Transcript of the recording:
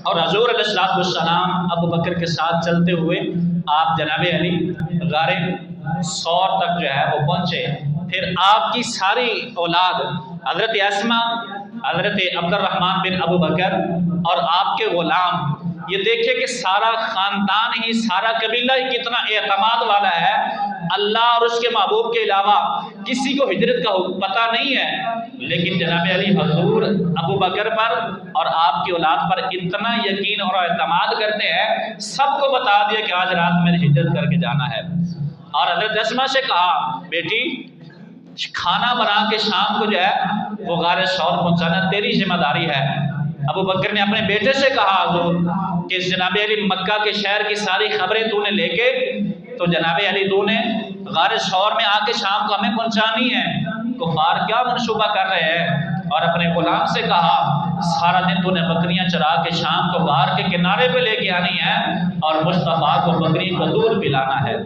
اور حضور علیہ السلام ابو بکر کے ساتھ چلتے ہوئے آپ جناب علی غار ثور تک جو ہے وہ پہنچے۔ پھر آپ کی ساری اولاد حضرت اسما، حضرت عبد الرحمن بن ابو بکر اور آپ کے غلام، یہ دیکھیں کہ سارا خاندان ہی، سارا قبیلہ ہی کتنا اعتماد والا ہے، اللہ اور اس کے محبوب کے علاوہ کسی کو ہجرت کا پتہ نہیں ہے، لیکن جناب علی حضور ابو بکر پر اور آپ کی اولاد پر اتنا یقین اور اعتماد کرتے ہیں، سب کو بتا دیا کہ آج رات میں نے ہجرت کر کے جانا ہے۔ اور حضرت اسما سے کہا بیٹی کھانا بنا کے شام کو جو ہے وہ غار ثور پہنچانا تیری ذمہ داری ہے۔ ابو بکر نے اپنے بیٹے سے کہا حضور کہ جناب علی مکہ کے شہر کی ساری خبریں تو نے لے کے تو جناب علی تو نے غار ثور میں آ کے شام کو ہمیں پہنچانی ہے۔ کفار کیا منصوبہ کر رہے ہیں؟ اور اپنے غلام سے کہا سارا دن تو نے بکریاں چرا کے شام کو غار کے کنارے پہ لے کے آنی ہے اور مصطفیٰ کو بکری کو دودھ پلانا ہے۔